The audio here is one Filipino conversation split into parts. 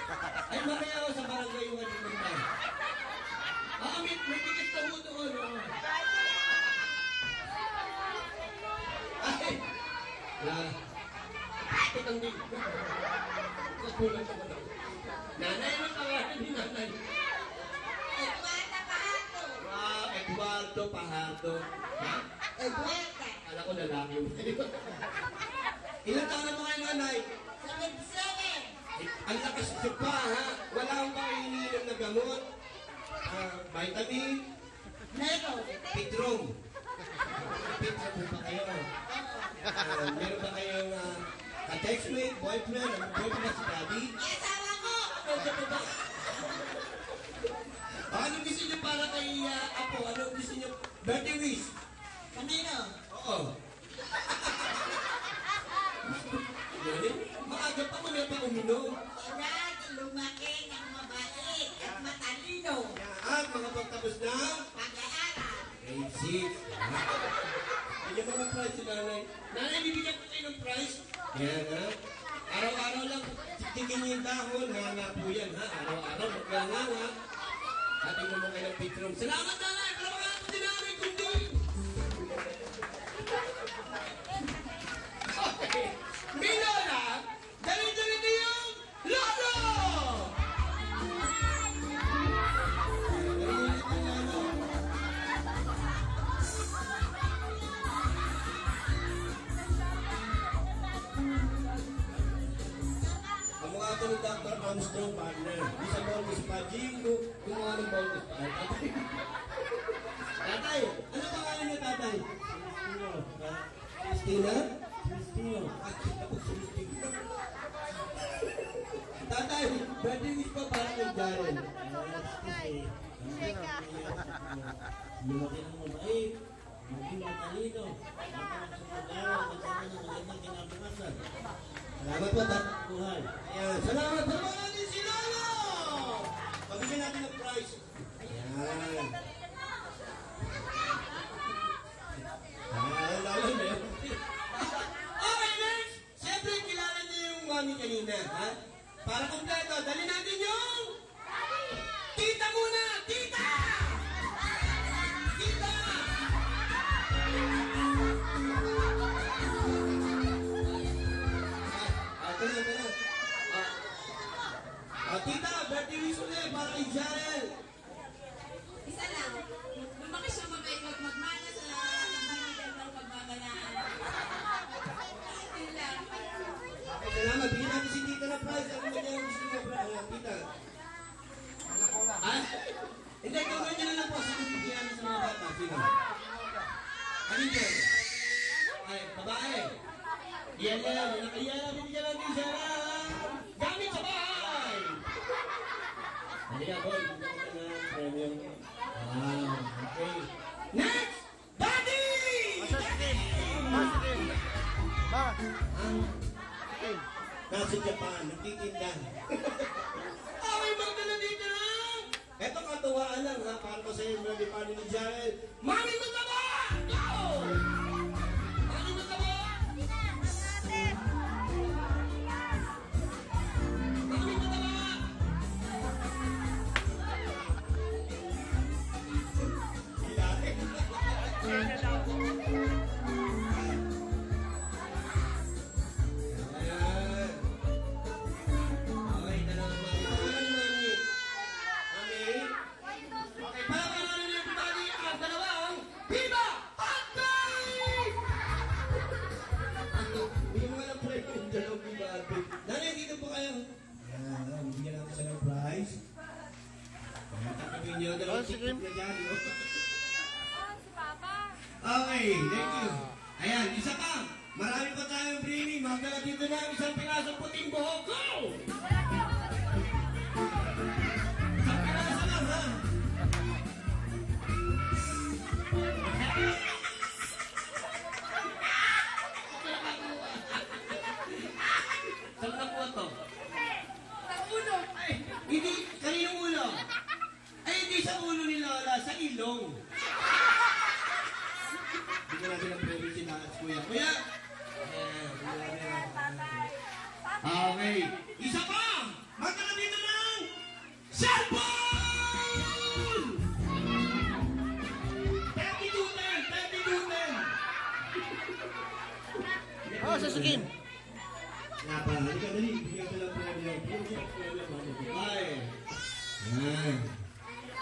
Ay, mamaya ako sa barangay yung ano na. May tigas na mo doon. Ay! Itang di. Kapulan ko na. Nanay, ano tawanan ni nanay? Eduardo Pajardo. Wow, Eduardo Pajardo. Ha? Eduardo. Kala ko lalaki mo. Ilang taon na mo kayo, nanay? 77. Ang lakas nyo pa, ha? Wala akong ba iniinom na gamot? Vitamin? Meron. Pitrom? Pitrom po ba kayo? Meron ba kayong ka-textmate, boyfriend? Ang boyfriend na si daddy? Asawa ko. Anong gusto nyo para kay Apo? Anong gusto nyo? Birthday wish? Kanino? Oo. Maaga pa mo na pa uminom. Yan, lumaki ng mabait at matalino. Yan, mga pagtapos na Pag-aaral. grade 6. Yan mga prize si nanay. Nanay, bibigyan ko kayo ng prize. Yan, ha? Araw-araw lang, tignan niyo yung dahon. Nga po yan, ha? Araw-araw, magkanganga. Ating naman kayo ng picture. Salamat, nanay! Palamakan po si nanay, kundi! Okay. Minola! Dali-dali yung Lolo! Kamukha ito ni Dr. Armstrong partner. Isa bonus pa, Jingo. Kumuha ng bonus pa. Tatay! Ano pangalan niyo, tatay? Christina? Christina? Tatay, birthday wish pa para kay Jaren. Lumaki ng mabait, maging matalino, matapos sa pag-aaral, kasama ng magandang kinabukasan. Salamat po, tatay. Buhay. Ayan, salamat po mga natin si Lolo! Pabigyan natin ng prize. Ayan. Lalo na yun. Okay, next! Siyempre, kilala niyo yung mami kanina, ha? Para kompleto, dali natin yung... Tita muna! Tita! Tita! Ito na. Tita, birthday wish ulit para kay Jarel. Isa lang. Lumaki siya mabait magmana sa pagmamahal ng pagmamalaan. Yun lang. Salamat, bigyan natin si Tita na prize. Ano ba niya gusto niya, Tita? Anak ko lang. Ah? Hindi, gawin niyo na lang po. Sino bigyan natin sa mga bata? Sino? Alin po? Ay, babae. Yela, nakayela, bibigyan natin siya na gamit sa bahay. Halika, boy. Bigyan ka na premium. Okay. Next! Daddy! Ma! Nasa Japan, nagtitinda. Okay, magdala dito lang! Eto katuwaan lang ha, para ko sa iyo, mga dipano ni Jarel. Mami Mataba! Go! Mami Mataba! Mami Mataba! Nanay, dito po kayo. Ayan, bigyan natin siya ng prize. Takabin niyo, dalawang tiktik na dyan. Si Papa. Okay, thank you. Ayan, isa pa. Marami pa tayong briefing. Magdala dito na isang pirasong puting buhok. Go! Isang piraso lang, ha? Saan na po ito? Sa ulo. Ay, hindi, kaninong ulo? Ay, hindi sa ulo ni Lola, sa ilong. Bigyan natin ang premium si Nats, kuya. Kuya! Ayan, bigyan natin ang... Okay, isa pa! Magkano dito na Cellphone! 3210! 3210! Oh, Susukin. Napa, halika dali. Bigyan ka lang premyo. Bigyan ka lang premyo. Okay. Yan.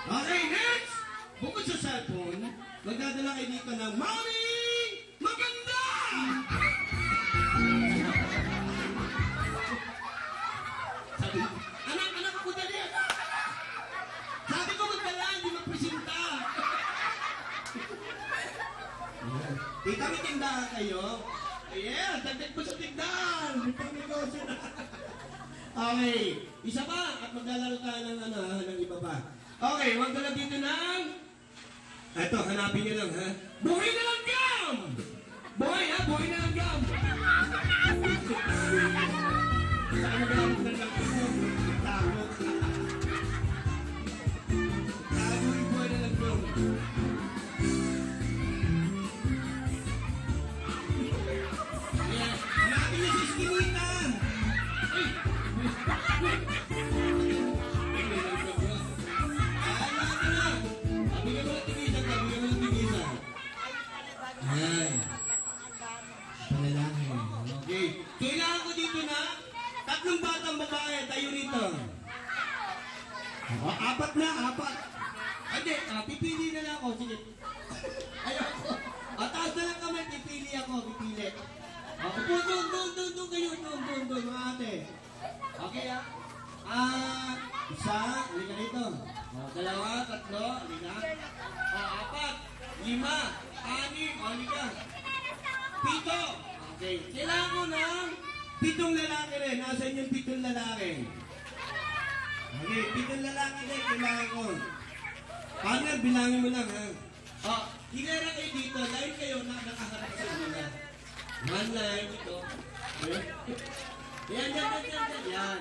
Okay, next! Bukod sa cellphone, magdadala kayo dito ng Mami Maganda! Sabi, anak ako dali! Sabi ko magdala, hindi magpresenta! Tita, may tindahan kayo? Yeah, dagdag mo sa tindahan! May pang-negosyo na! Okay, isa pa at maglalaro tayo ng iba pa. Okay, magdala dito ng... Eto, hanapin niyo lang, ha? Buhay na lang gum! Buhay, ha? Buhay na lang gum! Saan magamit na lang ito? Takot. Tago yung buhay na lang gum. Yeah, hanapin niyo si Skimitan! Ay! Ayan. Panalangin. Okay. Kailangan ko dito na 3 batang babae. Tayo rito. Oh, 4 na, 4. Hindi, pipili na lang ako. Sige. Ayoko. Taas na lang kamay. Pipili ako. Pipili. Upo, doon kayo. Doon, mga ate. Okay, ha? Isa. Halika rito. 2, 3. Halika. 4. 5. 6. Halika. 7. Okay. Kailangan ko ng 7 lalaki rin. Nasaan yung 7 lalaki? Okay, 7 lalaki rin. Kailangan ko. Partner, bilangin mo lang, ha? Hilera kayo dito. Line kayo na nakaharap sa inyo. 1 line ito. Okay? Yan.